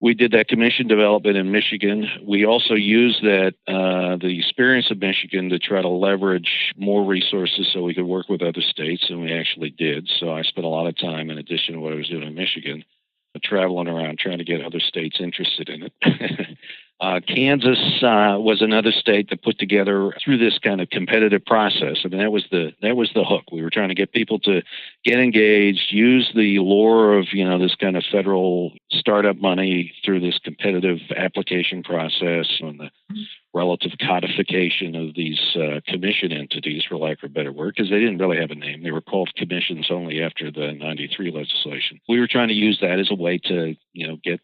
We did that commission development in Michigan. We also used that the experience of Michigan to try to leverage more resources so we could work with other states, and we actually did. So I spent a lot of time, in addition to what I was doing in Michigan, traveling around trying to get other states interested in it. Kansas was another state that put together through this kind of competitive process. I mean, that was the hook. We were trying to get people to get engaged, use the lure of this kind of federal startup money through this competitive application process and the relative codification of these commission entities, for lack of a better word, because they didn't really have a name. They were called commissions only after the '93 legislation. We were trying to use that as a way to get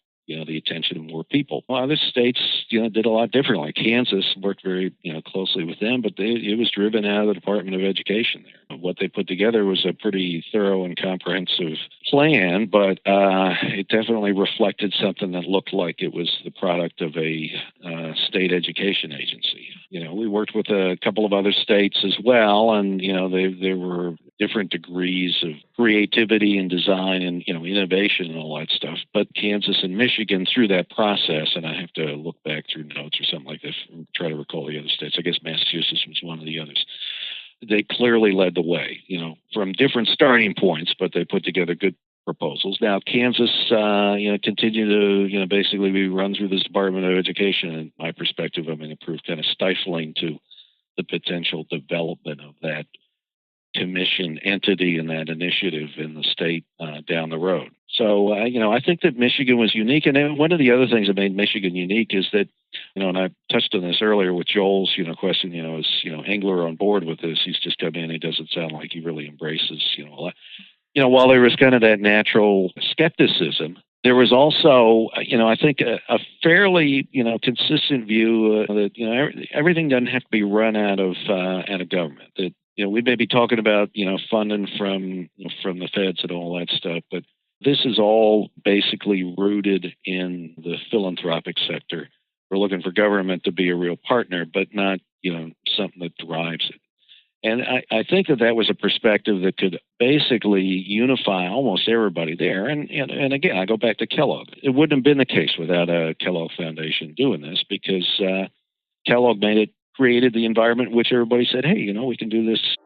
the attention of more people. Well, other states, did a lot differently. Kansas worked very, closely with them, but it was driven out of the Department of Education there. What they put together was a pretty thorough and comprehensive plan, but it definitely reflected something that looked like it was the product of a state education agency. We worked with a couple of other states as well, and, there were different degrees of creativity and design and, innovation and all that stuff. But Kansas and Michigan, through that process, and I have to look back through notes or something like this and try to recall the other states. I guess Massachusetts was one of the others. They clearly led the way, from different starting points, but they put together good proposals. Now, Kansas, continued to, basically be run through this Department of Education. And my perspective, it proved kind of stifling to the potential development of that commission entity and that initiative in the state down the road. So, I think that Michigan was unique. And then one of the other things that made Michigan unique is that, and I touched on this earlier with Joel's, question, is, Engler on board with this? He's just come in. He doesn't sound like he really embraces, a lot. While there was kind of that natural skepticism, there was also, I think a fairly, consistent view that, everything doesn't have to be run out of government. That, we may be talking about, funding from the feds and all that stuff, but this is all basically rooted in the philanthropic sector. We're looking for government to be a real partner, but not, something that drives it. And I think that was a perspective that could basically unify almost everybody there. And again, I go back to Kellogg. It wouldn't have been the case without a Kellogg Foundation doing this, because Kellogg created the environment in which everybody said, hey, we can do this